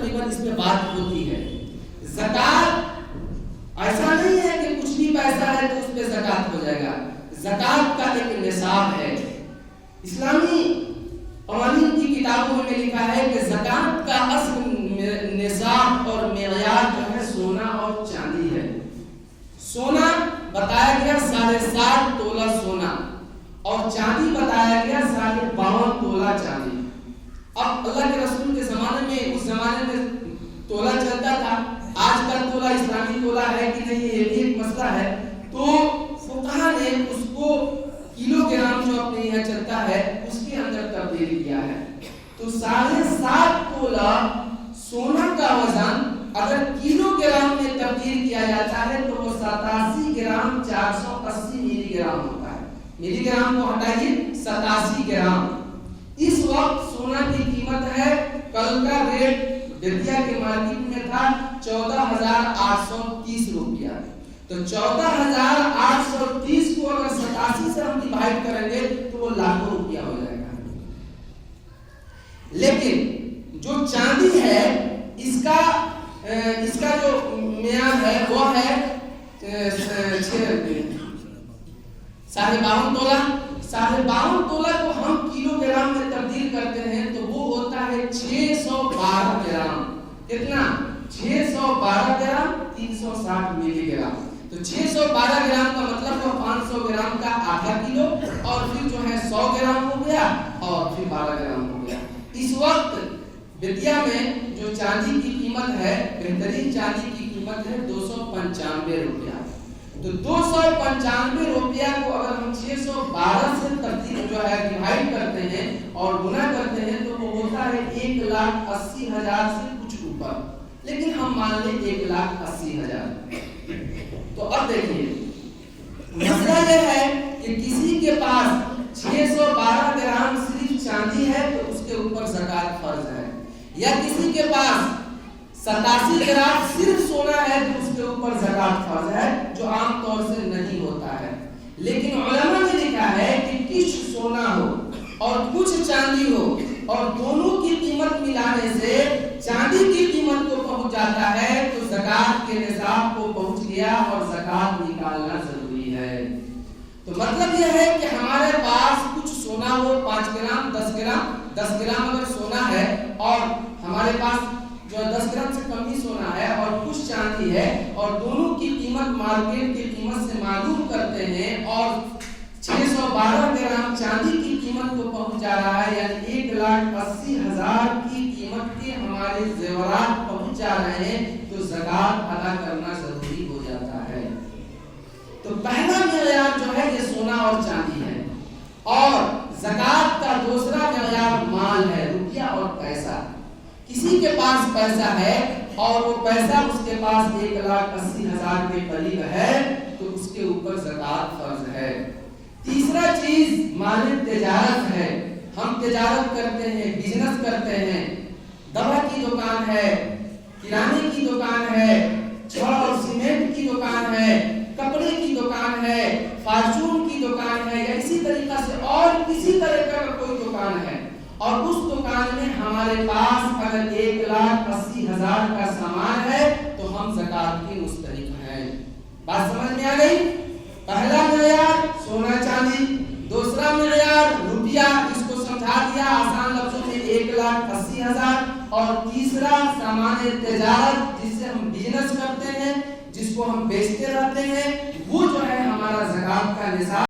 تقریباً اس پہ بات ہوتی ہے. زکات ایسا نہیں ہے کہ کچھ بھی پیسہ ہے تو اس پہ زکات ہو جائے گا. زکات کا ایک نصاب ہے. اسلامی قوانین کی کتابوں میں لکھا ہے کہ زکات کا اصل نصاب اور معیار جو ہے سونا اور چاندی ہے. سونا بتایا گیا 7.5 تولہ سونا اور چاندی بتایا گیا 52.5 تولہ چاندی. اب اللہ کے رسول کے زمانے میں اس زمانے میں تولہ چلتا تھا. آج کل تولہ اسلامی تولہ ہے کہ نہیں یہ بھی ایک مسئلہ ہے. تو فقہا نے اس کو کلو گرام جو اپنے یہاں چلتا ہے اس کے اندر تبدیل کیا ہے. تو 7.5 تولہ سونا کا وزن اگر کلو گرام میں تبدیل کیا جاتا ہے تو وہ 87 گرام 480 ملی گرام ہوتا ہے. ملی گرام کو ہٹائیے 87 گرام. اس وقت سونا کی قیمت ہے, کل کا ریٹ بیتیا کے مارکیٹ میں تھا 14,830 روپیہ. تو 14,830 کو اگر 87 سے ہم ڈیوائڈ کریں گے تو وہ لاکھوں روپیہ ہو جائے گا. لیکن جو چاندی ہے اس کا جو معیار ہے وہ ہے 52.5 تولہ. 52.5 تولہ کو ہم کلو گرام میں تبدیل کرتے ہیں تو وہ ہوتا ہے 612 گرام. کتنا؟ 612 گرام 360 ملی گرام. تو 612 گرام کا مطلب وہ 500 گرام کا آدھا کلو اور پھر جو ہے 100 گرام ہو گیا اور پھر 12 گرام ہو گیا. اس وقت بیتیا میں جو چاندی کی قیمت ہے, بہترین چاندی کی قیمت ہے 295 روپیہ. تو 295 روپیہ کو اگر ہم 612 سے تبدیل جو ہے ڈیوائڈ کرتے ہیں اور گنا کرتے ہیں تو وہ ہوتا ہے 1,80,000 سے کچھ اوپر. لیکن ہم مان لیں 1,80,000. تو اب دیکھیے مسئلہ یہ ہے کہ کسی کے پاس 612 گرام صرف چاندی ہے تو اس کے اوپر زکات فرض ہے, یا کسی کے پاس 87 گرام صرف سونا ہے تو اس کے اوپر زکات فرض ہے, جو عام طور سے نہیں ہوتا ہے. لیکن علماء نے لکھا ہے کہ کچھ سونا ہو اور کچھ چاندی ہو اور دونوں کی قیمت ملانے سے چاندی کی قیمت کو پہنچ جاتا ہے تو زکات کے نصاب کو پہنچ گیا اور زکات نکالنا ضروری ہے. تو مطلب یہ ہے کہ ہمارے پاس کچھ سونا ہو 5 گرام 10 گرام اگر سونا ہے اور ہمارے پاس جو 10 گرام سے کم ہی سونا ہے اور کچھ چاندی ہے اور دونوں کی قیمت مارکیٹ کی قیمت سے معلوم کرتے ہیں اور 612 گرام چاندی کی قیمت کو پہنچ جا رہا ہے, یعنی 1,80,000 کی قیمت کے ہمارے زیورات پہنچ جا رہے ہیں تو زکات ادا کرنا ضروری ہو جاتا ہے. تو پہلا معیار جو ہے یہ سونا اور چاندی ہے, اور زکات کا دوسرا معیار مال ہے, روپیہ اور پیسہ. کسی کے پاس پیسہ ہے اور وہ پیسہ اس کے پاس 1,80,000 کے قریب ہے تو اس کے اوپر زکات فرض ہے. تیسرا چیز مال تجارت ہے. ہم تجارت کرتے ہیں, بزنس کرتے ہیں, دوا کی دکان ہے, کرانے کی دکان ہے, چھڑ اور سیمنٹ کی دکان ہے, کپڑے کی دکان ہے, فارچون کی دکان ہے, یا اسی طریقہ سے اور کسی طرح کا کوئی دکان ہے اور اس دکان میں ہمارے پاس اگر 1,80,000 کا سامان ہے تو ہم زکات کے مستحق ہیں. بات سمجھ میں آ گئی؟ پہلا معیار سونا چاندی, دوسرا معیار روپیہ, اس کو سمجھا دیا آسان لفظوں میں 1,80,000, اور تیسرا سامان تجارت جس سے ہم بزنس کرتے ہیں, جس کو ہم بیچتے رہتے ہیں, وہ